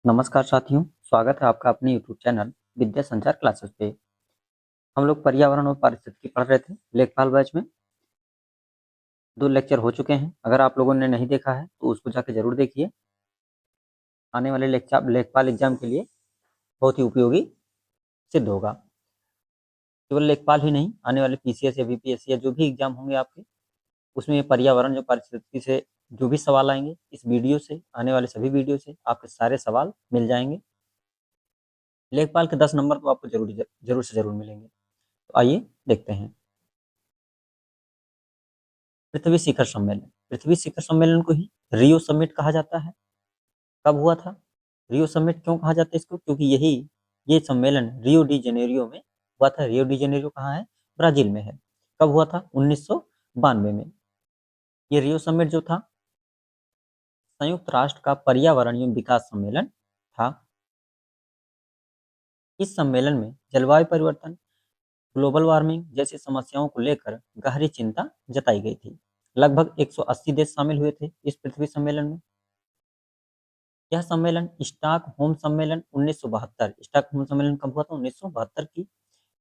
नमस्कार साथियों, स्वागत है आपका अपने यूट्यूब चैनल विद्या संचार क्लासेस पे। हम लोग पर्यावरण और पारिस्थितिकी पढ़ रहे थे लेखपाल बैच में। 2 लेक्चर हो चुके हैं। अगर आप लोगों ने नहीं देखा है तो उसको जाके ज़रूर देखिए। आने वाले लेखपाल एग्जाम के लिए बहुत ही उपयोगी सिद्ध होगा। केवल लेखपाल ही नहीं, आने वाले पीसीएस या बीपीएससी या जो भी एग्जाम होंगे आपके, उसमें पर्यावरण जो पारिस्थितिकी से जो भी सवाल आएंगे, इस वीडियो से, आने वाले सभी वीडियो से आपके सारे सवाल मिल जाएंगे। लेखपाल के 10 नंबर तो आपको जरूर से जरूर मिलेंगे। तो आइए देखते हैं। पृथ्वी शिखर सम्मेलन। पृथ्वी शिखर सम्मेलन को ही रियो समिट कहा जाता है। कब हुआ था? रियो समिट क्यों कहा जाता है इसको? क्योंकि ये सम्मेलन रियो डी जेनेरियो में हुआ था। रियो डी जेनेरियो कहाँ है? ब्राजील में है। कब हुआ था? 1992 में। ये रियो समिट जो था, संयुक्त राष्ट्र का पर्यावरण एवं विकास सम्मेलन था। इस सम्मेलन में जलवायु परिवर्तन, ग्लोबल वार्मिंग जैसी समस्याओं को लेकर गहरी चिंता जताई गई थी। लगभग 180 देश शामिल हुए थे इस पृथ्वी सम्मेलन में। यह सम्मेलन स्टॉकहोम सम्मेलन 1972। स्टॉकहोम सम्मेलन कब हुआ था? 1972 की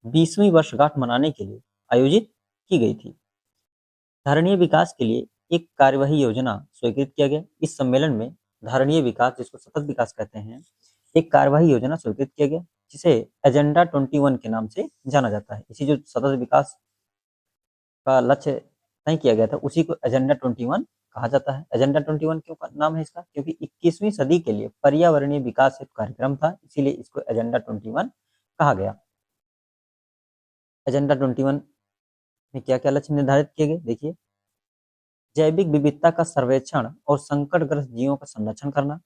20वीं वर्षगांठ मनाने के लिए आयोजित की गई थी। धारणीय विकास के लिए एक कार्यवाही योजना स्वीकृत किया गया। इस सम्मेलन में धारणीय विकास, जिसको सतत विकास कहते हैं, एक कार्यवाही योजना स्वीकृत किया गया, जिसे एजेंडा 21 के नाम से जाना जाता है। इसी जो सतत विकास का लक्ष्य तय किया गया था, उसी को एजेंडा 21 कहा जाता है। एजेंडा 21 क्यों नाम है इसका? क्योंकि 21वीं सदी के लिए पर्यावरणीय विकास एक कार्यक्रम था, इसीलिए इसको एजेंडा 21 कहा गया। एजेंडा 21 में क्या क्या लक्ष्य निर्धारित किए गए? देखिए, जैविक विविधता का सर्वेक्षण और संकटग्रस्त जीवों का संरक्षण करना,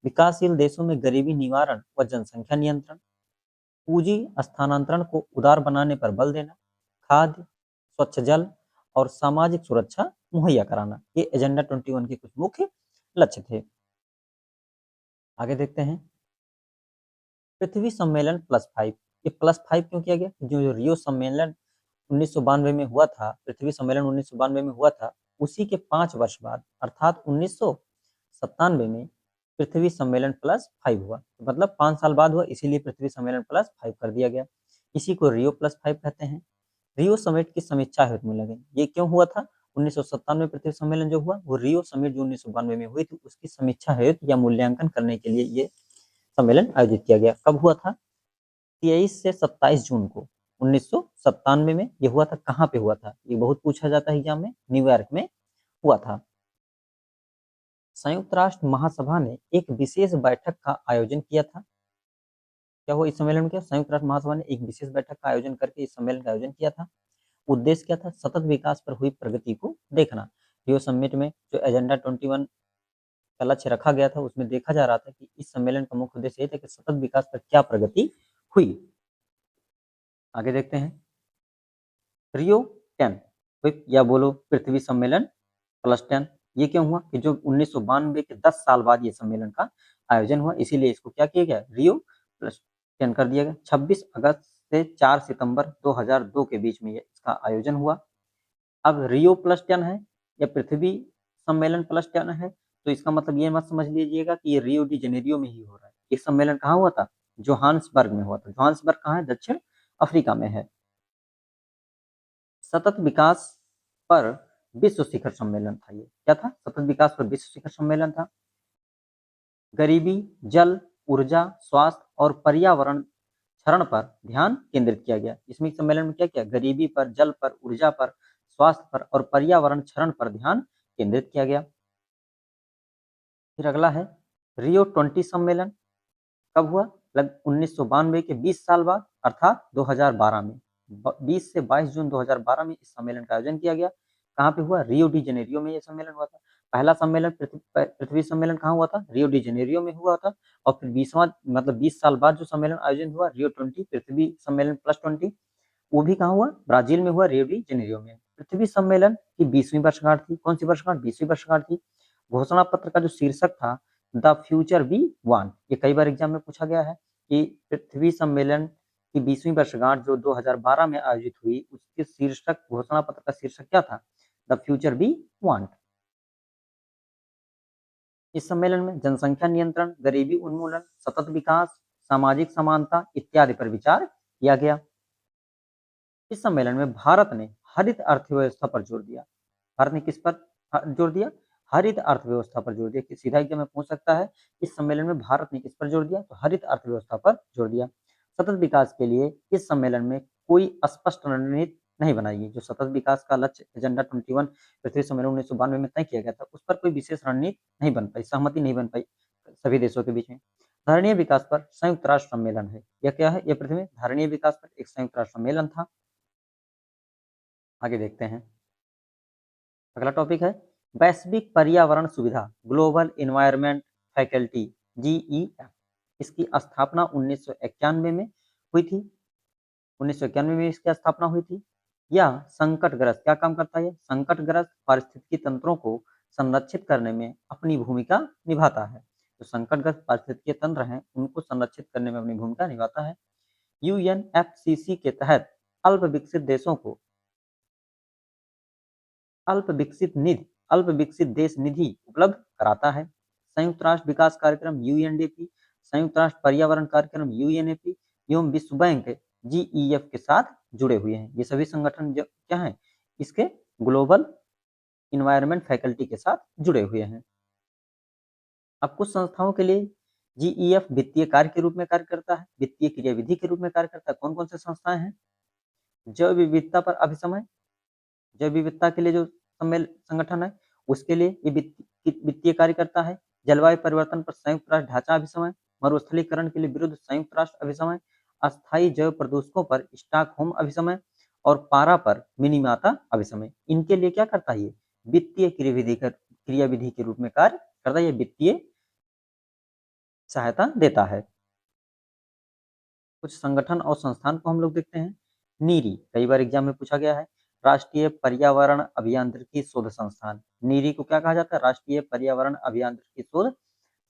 विकासशील देशों में गरीबी निवारण व जनसंख्या नियंत्रण, पूंजी स्थानांतरण को उदार बनाने पर बल देना, खाद्य, स्वच्छ जल और सामाजिक सुरक्षा मुहैया कराना, ये एजेंडा 21 के कुछ मुख्य लक्ष्य थे। आगे देखते हैं। पृथ्वी सम्मेलन +5। ये +5 क्यों किया गया? जो रियो सम्मेलन 1992 में हुआ था, पृथ्वी सम्मेलन 1992 में हुआ था, उसी के 5 वर्ष बाद अर्थात 1997 में पृथ्वी सम्मेलन +5 हुआ। मतलब 5 साल बाद हुआ, इसीलिए पृथ्वी सम्मेलन +5 कर दिया गया। इसी को रियो +5 कहते हैं। रियो समिट की समीक्षा हेतु में लगे। ये क्यों हुआ था? 1997 में पृथ्वी सम्मेलन जो हुआ, वो रियो समिट जो 1992 में हुई थी, उसकी समीक्षा हेतु या मूल्यांकन करने के लिए ये सम्मेलन आयोजित किया गया। कब हुआ था? 23 से 27 जून को 1997 में ये हुआ था। कहाँ पे हुआ था? ये बहुत पूछा जाता है एग्जाम में। न्यूयॉर्क में हुआ था। संयुक्त राष्ट्र महासभा ने एक विशेष बैठक का आयोजन किया था। क्या हुआ इस सम्मेलन में? क्या संयुक्त राष्ट्र महासभा ने एक विशेष बैठक का आयोजन करके इस सम्मेलन का आयोजन किया था। उद्देश्य क्या था? सतत विकास पर हुई प्रगति को देखना। रियो समिट में जो एजेंडा 21 का लक्ष्य रखा गया था, उसमें देखा जा रहा था कि इस सम्मेलन का मुख्य उद्देश्य ये था कि सतत विकास पर क्या प्रगति हुई। आगे देखते हैं। रियो 10 या बोलो पृथ्वी सम्मेलन +10। ये क्यों हुआ? कि जो 1992 के 10 साल बाद ये सम्मेलन का आयोजन हुआ, इसीलिए इसको क्या किया गया? रियो +10 कर दिया गया। 26 अगस्त से 4 सितंबर 2002 के बीच में इसका आयोजन हुआ। अब रियो +10 है या पृथ्वी सम्मेलन +10 है, तो इसका मतलब ये मत समझ लीजिएगा कि ये रियो डी जेनेरियो में ही हो रहा है। ये सम्मेलन कहाँ हुआ था? जोहान्सबर्ग में हुआ था। जोहान्सबर्ग कहाँ है? दक्षिण अफ्रीका में है। सतत विकास पर विश्व शिखर सम्मेलन था। ये क्या था? सतत विकास पर विश्व शिखर सम्मेलन था। गरीबी, जल, ऊर्जा, स्वास्थ्य और पर्यावरण क्षरण पर ध्यान केंद्रित किया गया। इसमें सम्मेलन में क्या किया? गरीबी पर, जल पर, ऊर्जा पर, स्वास्थ्य पर और पर्यावरण क्षरण पर ध्यान केंद्रित किया गया। फिर अगला है रियो 20 सम्मेलन। कब हुआ? लग 1992 के 20 साल बाद अर्थात 2012 में। 20 से 22 जून 2012 में इस सम्मेलन का आयोजन किया गया। कहाँ पे हुआ? रियो डी जेनेरियो में ये सम्मेलन हुआ था। पहला सम्मेलन पृथ्वी सम्मेलन कहाँ हुआ था? रियो डी जेनेरियो में हुआ था। और फिर 20वां मतलब 20 साल बाद जो सम्मेलन आयोजन हुआ, रियो 20 पृथ्वी सम्मेलन +20, वो भी कहाँ हुआ? ब्राजील में हुआ, रियो डी जेनेरियो में। पृथ्वी सम्मेलन की 20वीं वर्षगांठ थी। कौन सी वर्षगांठ? 20वीं वर्षगांठ थी। घोषणा पत्र का जो शीर्षक था, द फ्यूचर वी वांट। ये कई बार एग्जाम में पूछा गया है कि पृथ्वी सम्मेलन की 20वीं वर्षगांठ जो 2012 में आयोजित हुई, उसके शीर्षक, घोषणा पत्र का शीर्षक क्या था? The future we want. इस सम्मेलन में जनसंख्या नियंत्रण, गरीबी उन्मूलन, सतत विकास, सामाजिक समानता इत्यादि पर विचार किया गया। इस सम्मेलन में भारत ने हरित अर्थव्यवस्था पर जोर दिया। भारत ने किस पर जोर दिया? हरित अर्थव्यवस्था पर जोर दिया। कि सीधा एग्जाम में पूछ सकता है, इस सम्मेलन में भारत ने किस पर जोर दिया? तो हरित अर्थव्यवस्था पर जोर दिया। सतत विकास के लिए इस सम्मेलन में कोई स्पष्ट रणनीति नहीं बनाई गई। जो सतत विकास का लक्ष्य एजेंडा 21 पृथ्वी सम्मेलन 1992 में तय किया गया था, उस पर कोई विशेष रणनीति नहीं बन पाई, सहमति नहीं बन पाई सभी देशों के बीच में। धारणीय विकास पर संयुक्त राष्ट्र सम्मेलन है। यह क्या है? यह पृथ्वी में धारणीय विकास पर एक संयुक्त राष्ट्र सम्मेलन था। आगे देखते हैं। अगला टॉपिक है वैश्विक पर्यावरण सुविधा, ग्लोबल इन्वायरमेंट फैकल्टी, GEF। इसकी स्थापना 1991 में हुई थी। 1991 में इसकी स्थापना हुई थी। यह संकटग्रस्त क्या काम करता है? संकटग्रस्त पारिस्थितिकी तंत्रों को संरक्षित करने में अपनी भूमिका निभाता है। जो संकटग्रस्त पारिस्थितिकी तंत्र हैं, उनको संरक्षित करने में अपनी भूमिका निभाता है। UNFCCC के तहत अल्प विकसित देशों को अल्प विकसित देश निधि उपलब्ध कराता है। संयुक्त राष्ट्र विकास कार्यक्रम UNDP, संयुक्त राष्ट्र पर्यावरण कार्यक्रम UNEP एवं विश्व बैंक GEF के साथ जुड़े हुए हैं। ये सभी संगठन जो क्या हैं, इसके ग्लोबल इन्वायरमेंट फैकल्टी के साथ जुड़े हुए हैं। अब कुछ संस्थाओं के लिए GEF वित्तीय कार्य के रूप में कार्य करता है, वित्तीय क्रियाविधि के रूप में कार्य करता है। कौन कौन से संस्थाएं हैं? जैव विविधता पर अभिसमय, जैव विविधता के लिए जो संगठन है, उसके लिए ये वित्तीय कार्य करता है। जलवायु परिवर्तन पर संयुक्त राष्ट्र ढांचा अभिसमय, मरुस्थलीकरण के लिए विरुद्ध संयुक्त राष्ट्र अभिसमय, अस्थायी जैव प्रदूषकों पर स्टॉकहोम अभिसमय और पारा पर मिनीमाता अभिसमय। इनके लिए क्या करता है? ये वित्तीय क्रियाविधि के रूप में कार्य करता है। ये वित्तीय सहायता देता है। कुछ संगठन और संस्थान को हम लोग देखते हैं। नीरी, कई बार एग्जाम में पूछा गया है, राष्ट्रीय पर्यावरण अभियांत्रिकी शोध संस्थान। नीरी को क्या कहा जाता है? राष्ट्रीय पर्यावरण अभियांत्रिकी शोध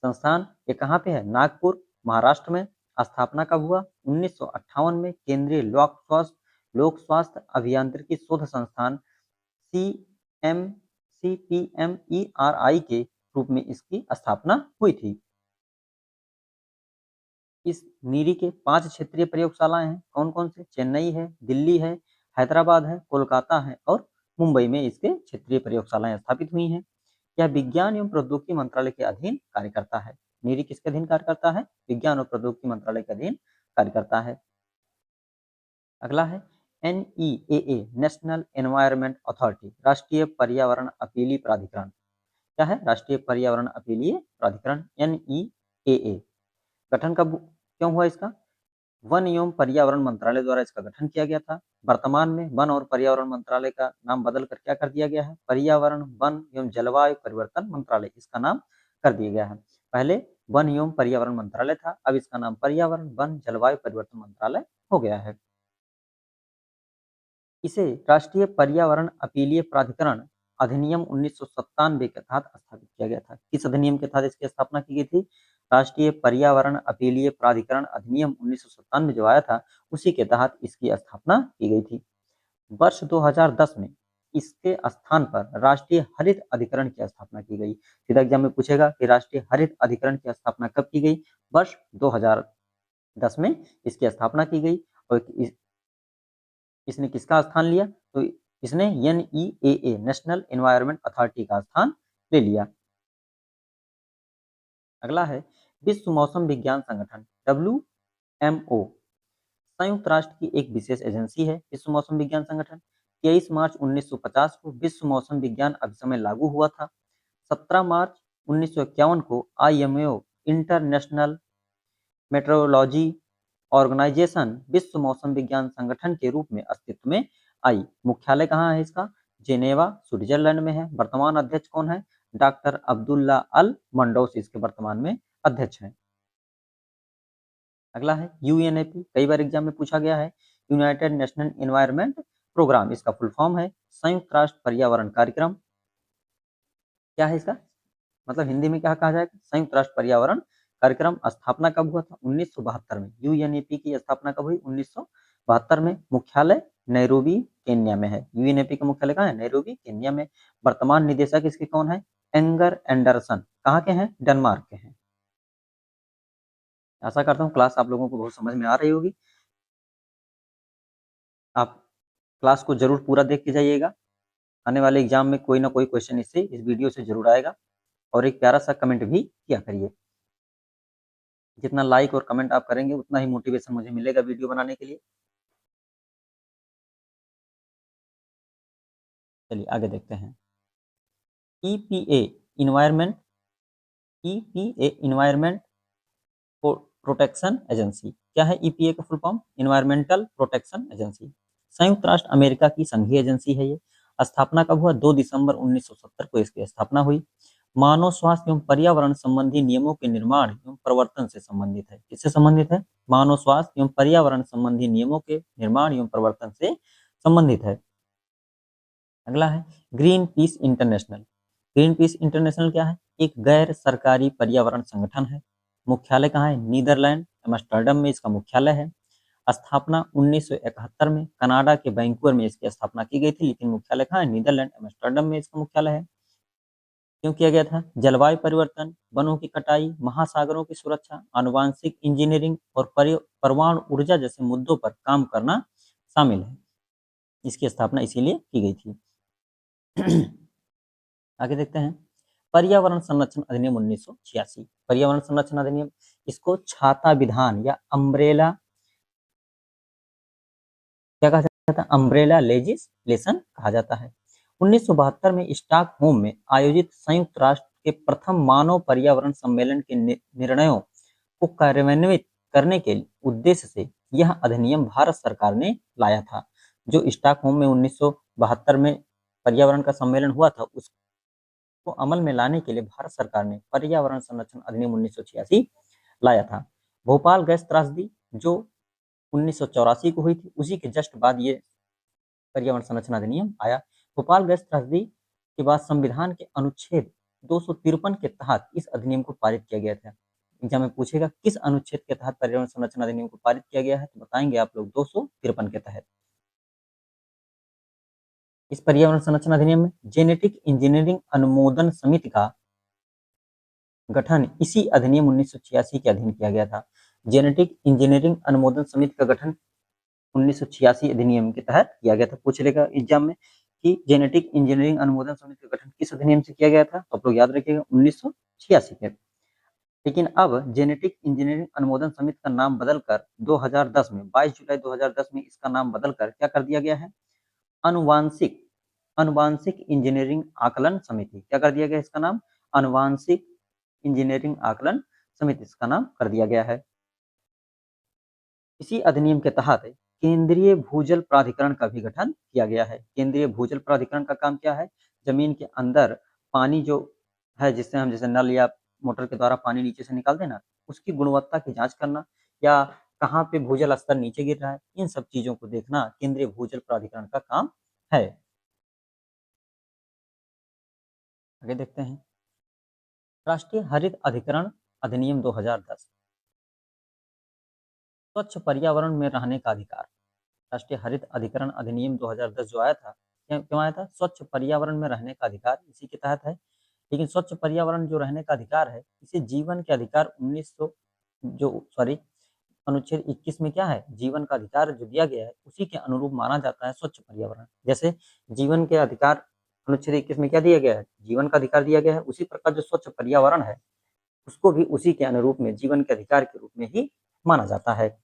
संस्थान। ये कहाँ पे है? नागपुर, महाराष्ट्र में। स्थापना कब हुआ? 1958 में। केंद्रीय लोक स्वास्थ्य अभियांत्रिकी शोध संस्थान CPMERI के रूप में इसकी स्थापना हुई थी। इस नीरी के 5 क्षेत्रीय प्रयोगशालाएं हैं। कौन कौन से? चेन्नई है, दिल्ली है, हैदराबाद है, कोलकाता है और मुंबई में इसके क्षेत्रीय प्रयोगशालाएं स्थापित हुई हैं। यह विज्ञान एवं प्रौद्योगिकी मंत्रालय के अधीन कार्य करता है। नीरी किसके अधीन कार्य करता है? विज्ञान और प्रौद्योगिकी मंत्रालय के अधीन कार्य करता है। अगला है NEAA, नेशनल एनवायरमेंट अथॉरिटी, राष्ट्रीय पर्यावरण अपीली प्राधिकरण। क्या है? राष्ट्रीय पर्यावरण अपीलीय प्राधिकरण, NEAA। गठन कब क्यों हुआ इसका? वन एवं पर्यावरण मंत्रालय द्वारा इसका गठन किया गया था। वर्तमान में वन और पर्यावरण मंत्रालय का नाम बदलकर क्या कर दिया गया है? पर्यावरण, वन एवं जलवायु परिवर्तन मंत्रालय इसका नाम कर दिया गया है। पहले वन एवं पर्यावरण मंत्रालय था, अब इसका नाम पर्यावरण, वन, जलवायु परिवर्तन मंत्रालय हो गया है। इसे राष्ट्रीय पर्यावरण अपीलीय प्राधिकरण अधिनियम 1997 के तहत स्थापित किया गया था। किस अधिनियम के तहत इसकी स्थापना की गई थी? राष्ट्रीय पर्यावरण अपीलीय प्राधिकरण अधिनियम 1997 जो आया था, उसी के तहत इसकी स्थापना की गई थी। वर्ष 2010 में इसके स्थान पर राष्ट्रीय हरित अधिकरण की स्थापना की गई। सीधा एग्जाम में पूछेगा कि राष्ट्रीय हरित अधिकरण की स्थापना कब की गई? वर्ष 2010 में इसकी स्थापना की गई। और इसने किसका स्थान लिया? तो इसने NEAA, नेशनल एनवायरमेंट अथॉरिटी का स्थान ले लिया। अगला है विश्व मौसम विज्ञान संगठन, WMO। संयुक्त राष्ट्र की एक विशेष एजेंसी है विश्व मौसम विज्ञान संगठन। 23 मार्च 1950 को विश्व मौसम विज्ञान अभिसमय लागू हुआ था। 17 मार्च 1951 को IMO, इंटरनेशनल मेट्रोलॉजी ऑर्गेनाइजेशन, विश्व मौसम विज्ञान संगठन के रूप में अस्तित्व में आई। मुख्यालय कहाँ है इसका? जेनेवा, स्विट्जरलैंड में है। वर्तमान अध्यक्ष कौन है? डॉक्टर अब्दुल्ला अल मंडौस इसके वर्तमान में अध्यक्ष हैं। अगला है UNEP, कई बार एग्जाम में पूछा गया है। यूनाइटेड नेशनल एनवायरमेंट प्रोग्राम, इसका फुल फॉर्म है संयुक्त राष्ट्र पर्यावरण कार्यक्रम। क्या है इसका मतलब? हिंदी में क्या कहा जाएगा? संयुक्त राष्ट्र पर्यावरण कार्यक्रम। स्थापना कब हुआ था? 1972 में। UNEP की स्थापना कब हुई? 1972 में। मुख्यालय नैरोबी, केन्या में है। UNEP का मुख्यालय कहाँ है? नैरोबी, केन्या में। वर्तमान निदेशक इसके कौन है? एंगर एंडरसन कहाँ के हैं? डेनमार्क के हैं। आशा करता हूँ क्लास आप लोगों को बहुत समझ में आ रही होगी। आप क्लास को जरूर पूरा देख के जाइएगा। आने वाले एग्जाम में कोई ना कोई क्वेश्चन इससे इस वीडियो से जरूर आएगा। और एक प्यारा सा कमेंट भी किया करिए। जितना लाइक और कमेंट आप करेंगे उतना ही मोटिवेशन मुझे मिलेगा वीडियो बनाने के लिए। चलिए आगे देखते हैं। EPA environment EPA environment protection agency क्या है? ईपीए का full form environmental protection agency. संयुक्त राष्ट्र अमेरिका की संघीय एजेंसी है ये। स्थापना कब हुआ? 2 दिसंबर 1970 को इसकी स्थापना हुई। मानव स्वास्थ्य एवं पर्यावरण संबंधी नियमों के निर्माण एवं प्रवर्तन से संबंधित है। किससे संबंधित है? मानव स्वास्थ्य एवं पर्यावरण संबंधी नियमों के निर्माण एवं प्रवर्तन से संबंधित है। अगला है green peas international. Green peas international क्या है? एक गैर सरकारी पर्यावरण संगठन है। मुख्यालय कहाँ है? नीदरलैंड एम्स्टर्डम में इसका मुख्यालय है। स्थापना 1971 में कनाडा के वैंकूवर में इसकी स्थापना की गई थी, लेकिन मुख्यालय कहाँ है? नीदरलैंड एम्स्टर्डम में इसका मुख्यालय है। क्यों किया गया था? जलवायु परिवर्तन, वनों की कटाई, महासागरों की सुरक्षा, आनुवांशिक इंजीनियरिंग और परमाणु ऊर्जा जैसे मुद्दों पर काम करना शामिल है। इसकी स्थापना इसीलिए की गई थी। आगे देखते हैं। पर्यावरण संरक्षण अधिनियम 1986। पर्यावरण संरक्षण अधिनियम, इसको छाता विधान या अम्ब्रेला क्या कहा जाता है? अम्ब्रेला लेजिस्लेशन कहा जाता है। 1972 में स्टॉकहोम में आयोजित संयुक्त राष्ट्र के प्रथम मानव पर्यावरण सम्मेलन के निर्णयों को कार्यान्वित करने के उद्देश्य से यह अधिनियम भारत सरकार ने लाया था। जो स्टॉकहोम में 1972 में पर्यावरण का सम्मेलन हुआ था, उसको अमल में लाने के लिए भारत सरकार ने पर्यावरण संरक्षण अधिनियम 1986 लाया था। भोपाल गैस त्रासदी जो 1984 को हुई थी, उसी के जस्ट बाद ये पर्यावरण संरक्षण अधिनियम आया। भोपाल गैस त्रासदी के बाद संविधान के अनुच्छेद 253 के तहत इस अधिनियम को पारित किया गया था। एग्जाम में पूछेगा किस अनुच्छेद के तहत पर्यावरण संरक्षण अधिनियम को पारित किया गया है, तो बताएंगे आप लोग 253 के तहत। इस पर्यावरण संरक्षण अधिनियम में जेनेटिक इंजीनियरिंग अनुमोदन समिति का गठन इसी अधिनियम 1986 के अधीन किया गया था। जेनेटिक इंजीनियरिंग अनुमोदन समिति का गठन 1986 अधिनियम के तहत किया गया था। पूछ लेगा एग्जाम में कि जेनेटिक इंजीनियरिंग अनुमोदन समिति का गठन किस अधिनियम से किया गया था, तो आप लोग याद रखिएगा 1986 के। लेकिन अब जेनेटिक इंजीनियरिंग अनुमोदन समिति का नाम बदलकर 2010 में 22 जुलाई 2010 में इसका नाम बदलकर क्या कर दिया गया है? अनुवांशिक अनुवांशिक इंजीनियरिंग आकलन समिति। क्या कर दिया गया इसका नाम? अनुवांशिक इंजीनियरिंग आकलन समिति इसका नाम कर दिया गया है। इसी अधिनियम के तहत केंद्रीय भूजल प्राधिकरण का भी गठन किया गया है। केंद्रीय भूजल प्राधिकरण का काम क्या है? जमीन के अंदर पानी जो है, जिससे हम जैसे नल या मोटर के द्वारा पानी नीचे से निकालते हैं ना, उसकी गुणवत्ता की जांच करना या कहाँ पे भूजल स्तर नीचे गिर रहा है, इन सब चीजों को देखना केंद्रीय भूजल प्राधिकरण का काम है। आगे देखते हैं। राष्ट्रीय हरित अधिकरण अधिनियम 2010। स्वच्छ पर्यावरण में रहने का अधिकार। राष्ट्रीय हरित अधिकरण अधिनियम 2010 जो आया था, क्यों आया था? स्वच्छ पर्यावरण में रहने का अधिकार इसी के तहत है। लेकिन स्वच्छ पर्यावरण जो रहने का अधिकार है, इसे जीवन के अधिकार 1900 जो सॉरी अनुच्छेद 21 में क्या है? जीवन का अधिकार जो दिया गया है, उसी के अनुरूप माना जाता है स्वच्छ पर्यावरण। जैसे जीवन के अधिकार अनुच्छेद 21 में क्या दिया गया है? जीवन का अधिकार दिया गया है। उसी प्रकार जो स्वच्छ पर्यावरण है, उसको भी उसी के अनुरूप में जीवन के अधिकार के रूप में ही माना जाता है।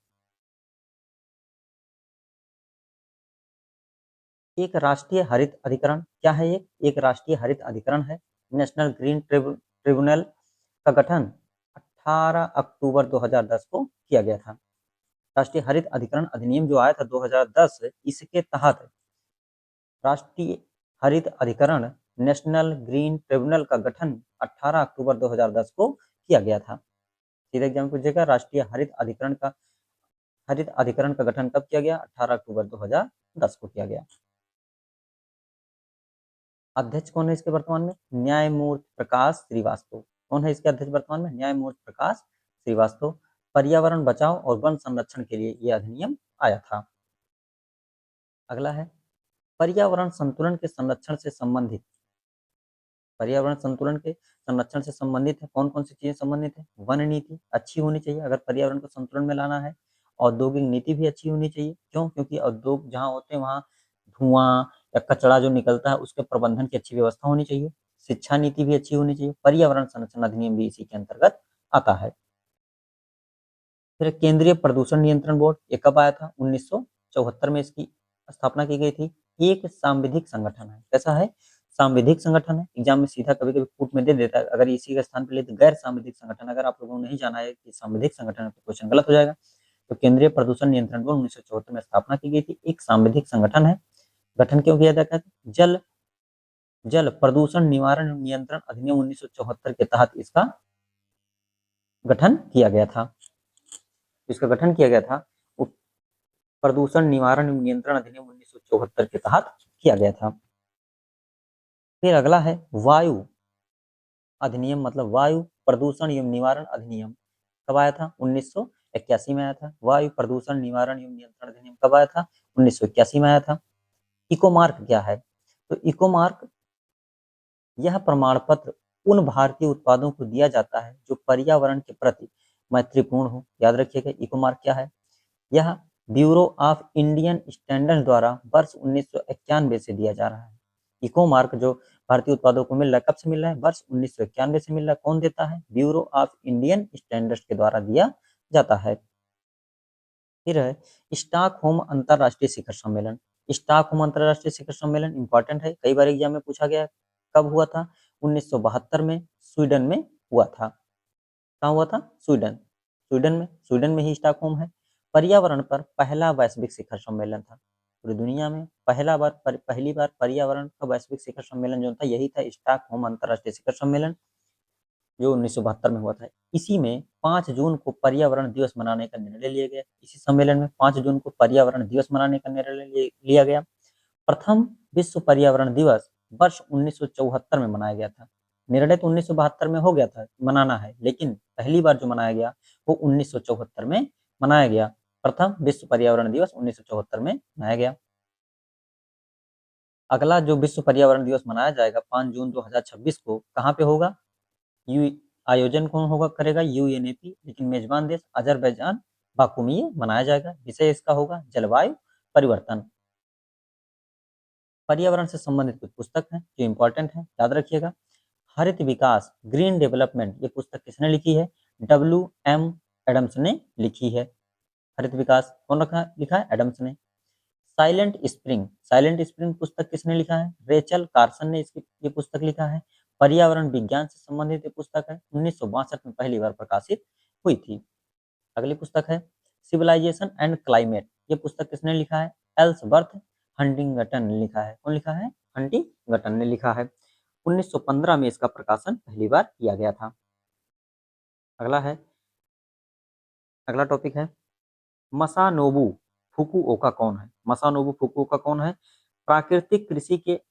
एक राष्ट्रीय हरित अधिकरण क्या है? एक राष्ट्रीय हरित अधिकरण है। नेशनल ग्रीन ट्रिब्यूनल का गठन 18 अक्टूबर 2010 को किया गया था। राष्ट्रीय हरित अधिकरण अधिनियम जो आया था 2010, इसके तहत राष्ट्रीय हरित अधिकरण नेशनल ग्रीन ट्रिब्यूनल का गठन 18 अक्टूबर 2010 को किया गया था। सीधे एग्जाम पूछेगा हरित अधिकरण का गठन कब किया गया? 18 अक्टूबर 2010 को किया गया। अध्यक्ष कौन है इसके वर्तमान में? न्यायमूर्ति प्रकाश श्रीवास्तव। कौन है इसके अध्यक्ष वर्तमान में? न्यायमूर्ति प्रकाश श्रीवास्तव। पर्यावरण बचाओ और वन संरक्षण के लिए यह अधिनियम आया था। अगला है पर्यावरण संतुलन के संरक्षण से संबंधित पर्यावरण संतुलन के संरक्षण से संबंधित है। कौन-कौन सी चीज़ें संबंधित है? वन नीति अच्छी होनी चाहिए अगर पर्यावरण को संतुलन में लाना है। औद्योगिक नीति भी अच्छी होनी चाहिए। क्यों? क्योंकि उद्योग जहाँ होते हैं वहाँ धुआँ या कचरा जो निकलता है उसके प्रबंधन की अच्छी व्यवस्था होनी चाहिए। शिक्षा नीति भी अच्छी होनी चाहिए। पर्यावरण संरक्षण अधिनियम भी इसी के अंतर्गत आता है। फिर केंद्रीय प्रदूषण नियंत्रण बोर्ड, ये कब आया था? 1974 में इसकी स्थापना की गई थी। ये एक सांविधिक संगठन है। कैसा है? सांविधिक संगठन है। एग्जाम में सीधा कभी-कभी पुट में दे देता है। अगर इसी का स्थान पे ले तो गैर सांविधिक संगठन, अगर आप लोगों ने नहीं जाना है कि सांविधिक संगठन है तो क्वेश्चन गलत हो जाएगा। तो केंद्रीय प्रदूषण नियंत्रण बोर्ड 1974 में स्थापना की गई थी। एक सांविधिक संगठन है। गठन क्यों किया जाता है? जल जल प्रदूषण निवारण एवं नियंत्रण अधिनियम 1974 के तहत इसका गठन किया गया था। इसका गठन किया गया था वो प्रदूषण निवारण एवं नियंत्रण अधिनियम 1974 के तहत किया गया था। फिर अगला है वायु अधिनियम, मतलब वायु प्रदूषण एवं निवारण अधिनियम कब आया था? 1981 में आया था। वायु प्रदूषण निवारण एवं नियंत्रण अधिनियम कब आया था? 1981 में आया था। इकोमार्क क्या है? तो इकोमार्क यह प्रमाण पत्र उन भारतीय उत्पादों को दिया जाता है जो पर्यावरण के प्रति मैत्रीपूर्ण हो। याद रखिएगा इकोमार्क क्या है? यह ब्यूरो ऑफ इंडियन स्टैंडर्ड द्वारा वर्ष 1991 से दिया जा रहा है। इको मार्क जो भारतीय उत्पादों को मिल रहा है, कब से मिल रहा है? वर्ष 1991 से मिल रहा है। कौन देता है? ब्यूरो ऑफ इंडियन स्टैंडर्ड्स के द्वारा दिया जाता है। फिर है स्टॉकहोम अंतरराष्ट्रीय शिखर सम्मेलन। स्टॉकहोम अंतरराष्ट्रीय शिखर सम्मेलन इंपॉर्टेंट है, कई बार एग्जाम में पूछा गया। कब हुआ था? 1972 में स्वीडन में हुआ था। कहाँ हुआ था? स्वीडन। स्वीडन में ही स्टॉकहोम है। पर्यावरण पर पहला वैश्विक शिखर सम्मेलन था। पूरी दुनिया में पहली बार पर्यावरण का वैश्विक शिखर सम्मेलन जो था यही था, स्टॉकहोम अंतरराष्ट्रीय शिखर सम्मेलन, जो 1972 में हुआ था। इसी में 5 जून को पर्यावरण दिवस मनाने का निर्णय लिया गया। इसी सम्मेलन में 5 जून को पर्यावरण दिवस मनाने का निर्णय लिया गया। प्रथम विश्व पर्यावरण दिवस वर्ष 1974 में मनाया गया था। निर्णय तो 1972 में हो गया था मनाना है, लेकिन पहली बार जो मनाया गया वो 1974 में मनाया गया। प्रथम विश्व पर्यावरण दिवस 1974 में मनाया गया। अगला जो विश्व पर्यावरण दिवस मनाया जाएगा 5 जून 2026 को, कहाँ पे होगा? यू आयोजन कौन होगा करेगा? यूएनएपी, लेकिन मेजबान देश अजरबैजान बाकू में ये मनाया जाएगा। विषय इसका होगा जलवायु परिवर्तन। पर्यावरण से संबंधित कुछ पुस्तक हैं जो इंपॉर्टेंट है, याद रखिएगा। हरित विकास ग्रीन डेवलपमेंट, ये पुस्तक किसने लिखी है? WM एडम्स ने लिखी है। हरित विकास कौन लिखा है? एडम्स ने। साइलेंट स्प्रिंग पुस्तक किसने लिखा है? रेचल कार्सन ने इसकी ये पुस्तक लिखा है। पर्यावरण विज्ञान से संबंधित ये पुस्तक है, 1962 में पहली बार प्रकाशित हुई थी। अगली पुस्तक है सिविलाइजेशन एंड क्लाइमेट, ये पुस्तक किसने लिखा है? एल्सवर्थ हंटिंगटन ने लिखा है। कौन लिखा है? हंटिंगटन ने लिखा है। 1915 में इसका प्रकाशन पहली बार किया गया था। अगला टॉपिक है मसानोबु फुकुओका कौन है? मसानोबु फुकुओका कौन है? प्राकृतिक कृषि के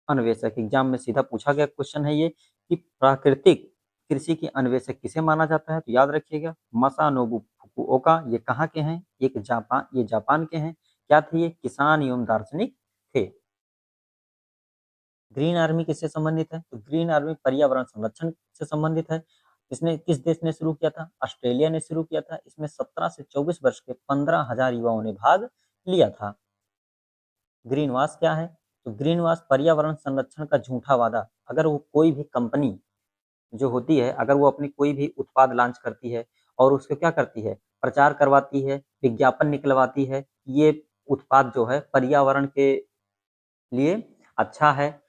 अन्वेषक। एग्जाम में सीधा पूछा गया क्वेश्चन है ये कि प्राकृतिक कृषि के अन्वेषक किसे माना जाता है? तो याद रखिएगा मसानोबु फुकुओका। ये कहाँ के हैं? ये जापान के हैं। क्या थे ये? किसान एवं दार्शनिक थे। ग्रीन आर्मी किससे संबंधित है? तो ग्रीन आर्मी पर्यावरण संरक्षण से संबंधित है। इसने किस देश ने शुरू किया था? ऑस्ट्रेलिया ने शुरू किया था। इसमें 17 से 24 वर्ष के 15,000 युवाओं ने भाग लिया था। ग्रीन वॉश क्या है? तो ग्रीन वॉश पर्यावरण संरक्षण का झूठा वादा। अगर वो कोई भी कंपनी जो होती है, अगर वो अपनी कोई भी उत्पाद लॉन्च करती है और उसको क्या करती है? प्रचार करवाती है, विज्ञापन निकलवाती है, ये उत्पाद जो है पर्यावरण के लिए अच्छा है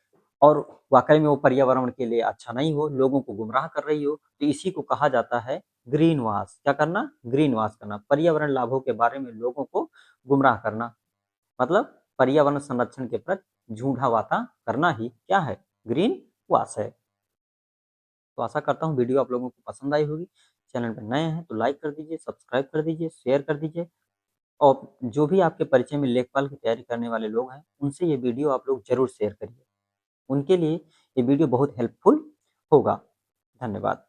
और वाकई में वो पर्यावरण के लिए अच्छा नहीं हो, लोगों को गुमराह कर रही हो, तो इसी को कहा जाता है ग्रीन वॉश। क्या करना? ग्रीन वॉश करना, पर्यावरण लाभों के बारे में लोगों को गुमराह करना, मतलब पर्यावरण संरक्षण के प्रति झूठा वादा करना ही क्या है? ग्रीन वॉश है। तो आशा करता हूँ वीडियो आप लोगों को पसंद आई होगी। चैनल पर नए हैं तो लाइक कर दीजिए, सब्सक्राइब कर दीजिए, शेयर कर दीजिए और जो भी आपके परिचय में लेखपाल की तैयारी करने वाले लोग हैं, उनसे ये वीडियो आप लोग ज़रूर शेयर करिए। उनके लिए ये वीडियो बहुत हेल्पफुल होगा। धन्यवाद।